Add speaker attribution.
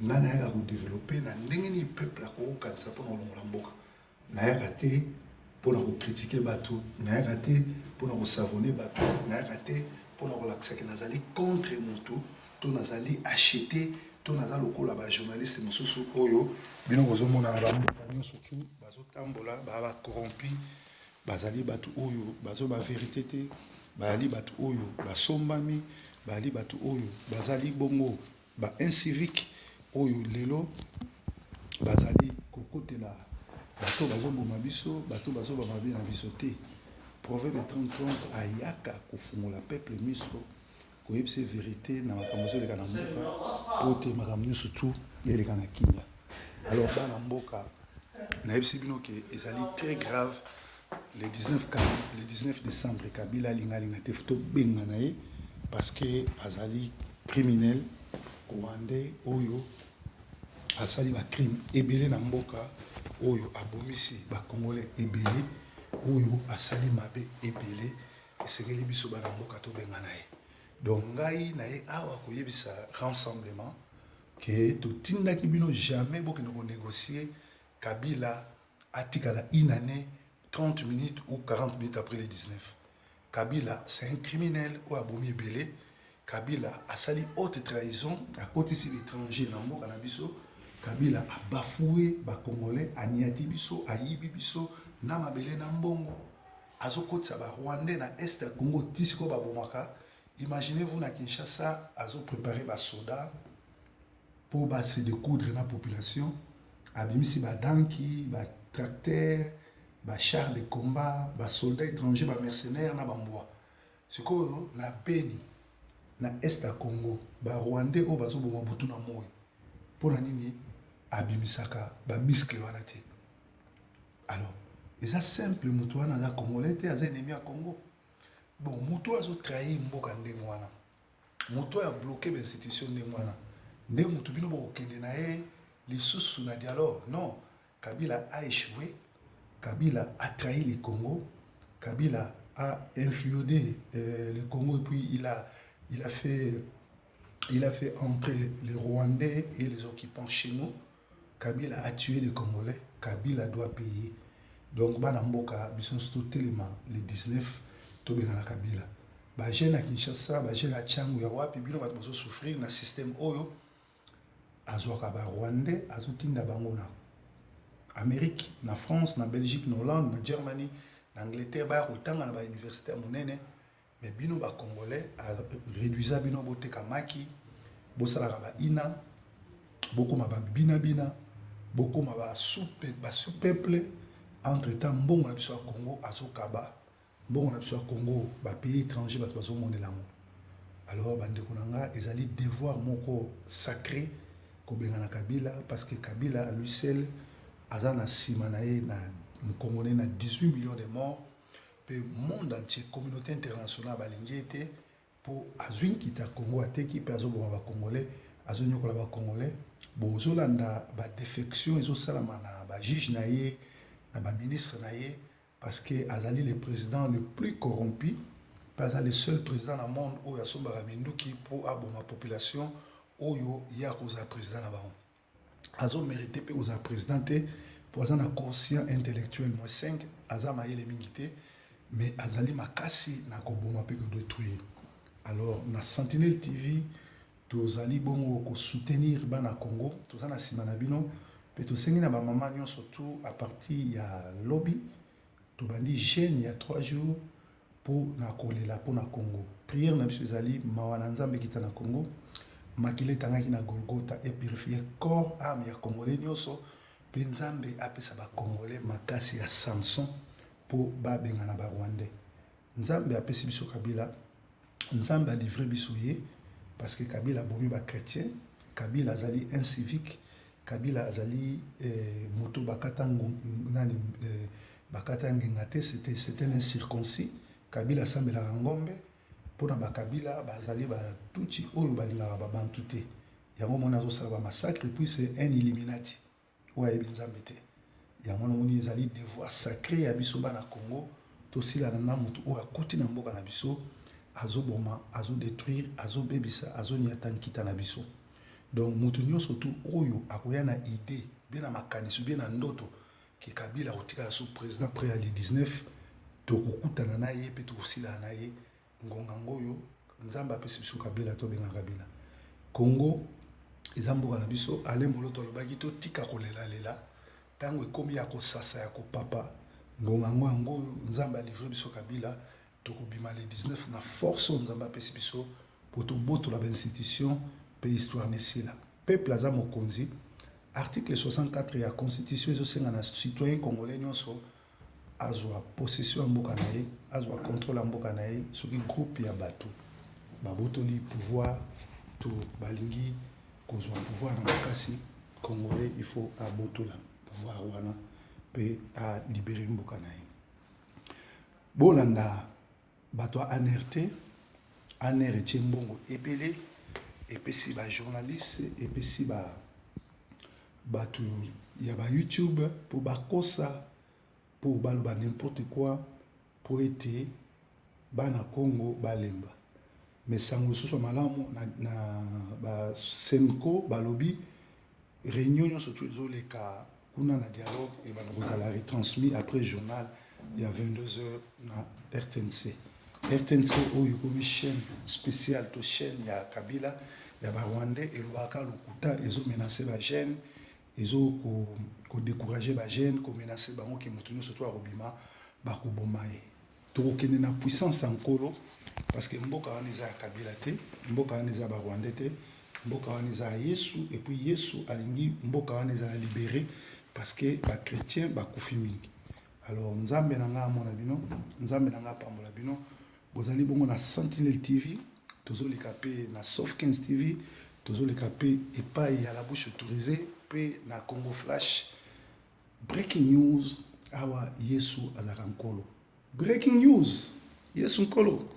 Speaker 1: nga nayaka kodéveloppe na ndenge nini peuple akokokanisa mpona kolongola mboka. Nayaka te mpona kokritike bato, nayaka te mpona kosavone bato, nayaka te mpona kolakisaki nazali contre motu to nazali achete to naza lokola bajournaliste mosusu oyo bino kozomona na bamboka nyonso tu bazotambola baa bacorrompi, bazali bato oyo bazo baverité te, bazali bato oyo basombami, bazali bato oyo bazali bongo baincivique oyo lelo bazali kokotela bato bazoboma biso, bato bazoboma be na biso te. Proverbe 30 ayaka kofungola peuple miso koyebisa vérité na makambo ezoleka na mboka oyo te makambo nyonso tu eleka na kimia. Alors bana mboka nayebisi bino ke ezali très grave le 19 décembre Kabila alingalinga te tobenga na ye parce que azali criminel rwandais oyo asali bacrime ebele na mboka oyo abomisi bakongolais ebele oyo asali mabe ebele esengeli biso bana mboka tobenga na ye. Donc ngai na ye awa koyebisa rassemblement ke totindaki bino jamais bokende konégocier Kabila atikala une année 30 minutes ou 40 minutes après le 19. Kabila c'est un criminel ou abomi ebele. Kabila asali haute trahison akotisi l'étranger na mboka na biso. Kabila a bafoué ba Congolais, a niati biso, a yibi biso, na mabele na mbongo. Azokotisa ba Rwandais na Est ya Congo tisiko ba bomaka. Imaginez-vous na Kinshasa, azo préparé ba soldats pour ba se découdre na population. Abimisi ba danki, ba tracteurs, ba chars de combat, ba soldats étrangers, ba mercenaires na bamboa. Sikoyo na Beni, na Est ya Congo, ba Rwandais o bazo boma butu na moyo. Pona nini abimisaka ba muscle wana te. Alors, eza simple mutu wana za Congolais te aza ennemi ya Congo. Bon, mutu azo trahir mboka ndenge wana. Mutu a bloqué ba institution ndenge wana. Nde mutu bino bokende na ye lisusu na dialogue. Non, Kabila a échoué. Kabila a trahi le Congo. Kabila a influencé le Congo et puis il a fait entrer les Rwandais et les occupants chez nous. Kabila a tué les Congolais. Kabila doit payer. Donc, bana mboka, bison sto telema le 19, tobenga na Kabila. Ba jeune à Kinshasa, ba jeune à Tchangu ya wapi, bino bat bozo souffrir na système oyo. Azwaka ba Rwandais, azotinda bango na Amérique, na France, na Belgique, na Hollande, na Germany, na Angleterre, ba kotanga na ba université monene. Mais bino ba Congolais réduisa bino bote kamaki, bosala ba ina, beaucoup ma ba bina, beaucoup ma ba sous-peuple. Entre-temps, mbongo na biso ya Congo azokaba, mbongo na biso ya Congo ba pays étranger bato bazomonela ngo. Alors bandeko na nga ezali devoir moko sacré kobenga na Kabila parce que Kabila à lui seul aza na sima na ye na Congolais na 18 millions de morts. Pe monde entier, communauté internationale balingi ete pour azwin kita Congo ateki pe azoboma ba Congolais, azonyokola ba Congolais. Bozolanda ba défection ezosalama na ba juge na ye na ba ministre na ye parce que azali le président le plus corrompu, pas le seul président dans le monde où yasomba ba minduki pour aboma population oyo ya koza président na bango. Azo mérité pe oza président te pour azana conscient intellectuel moins 5 aza mayele mingi te. Mais azali makasi na koboma pe ko détruire. Alors na Sentinelle TV tozali bongo ko soutenir bana Congo, tozana sima na bino pe tosengi na ba mama nyo surtout à partir ya lobby to bandi jeune ya 3 jours pour na kolela pour na Congo. Prière na biso ezali mawa na Nzambe kita na Congo. Makile tangaki na Golgotha et purifier corps âme ya Congolais nyoso pe Nzambe apesa ba Congolais makasi ya Samson pour babenga na ba Rwandais. Nzambe apesi biso Kabila, Nzambe a livré biso ye parce que Kabila bomi ba chrétien, Kabila azali incivique, Kabila azali moto bakata nani bakata ngengate, c'était un incirconcis. Kabila sambela ngombe pona ba Kabila bazali ba tuti oyo balingaka ba bantu te. Yango mona zo sala ba massacre et puis c'est un illuminati. Ouais Nzambe te. Yango moni ezali devoir sacré ya biso bana Congo tosila na mutu oyo akoti na mboka na biso azoboma azodétruire azobebisa azoniata nkita na biso. donc moto nyonso tu oyo akoya na idée bien na makanisi bien na ndoto ke Kabila akotikala so président après ali 19 tokokutana na ye mpe tokosilana na ye ngonga ngoyo nzambe apesi biso Kabila tobenga Kabila. Congo eza mboka na biso ale moloto alobaki totika kolelalela ntango ekomi ya kosasa ya kopapa ngonga ngo nzambe alivre biso Kabila tokobima le 19 na force oyo nzambe apesi biso po tobotola bainstitution mpe histoire nesila peuple aza mokonzi. Article 64 ya constitution ezosenga na citoyen congolais nyonso azwa possession ya mboka na ye azwa contrôle ya mboka na ye soki groupe ya bato babotoli pouvoir to balingi kozwa pouvoir na makasi congolais il faut abotola pouvoir wana mpe alibere mboka na ye. Bolanda bato anerte aner etie mbongo ebele epesi bajournaliste epesi bato ya ba YouTube po bakosa po baloba n'importe quoi po ete bana Congo balemba. Mais sango susu malamu na ba Senko balobi réunion nyonso tu ezoleka kuna na dialogue et bana kozala retransmis après journal il y a 22h na RTNC. RTNC oyo komi chaîne spéciale to chaîne ya Kabila ya ba Rwandais elobaka lokuta ezomenacer ba jeune ezo ko décourager ba jeune ko menacer bango ke mutu nyonso to akobima bakoboma ye. Tokokende na puissance ya nkolo parce que mboka wana eza ya Kabila te mboka wana eza ba Rwandais te mboka wana eza ya Yesu et puis Yesu alingi mboka wana eza libéré parce que ba chrétien bakufi mingi. Alors nzambe na nga amona bino nzambe na nga apambola bino bozali bongo na Sentinelle TV tozoleka pe na Soft 15 TV tozoleka pe epai ya la bouche autorisée pe na Congo Flash. Breaking news awa Yesu azaka nkolo. Breaking news Yesu nkolo.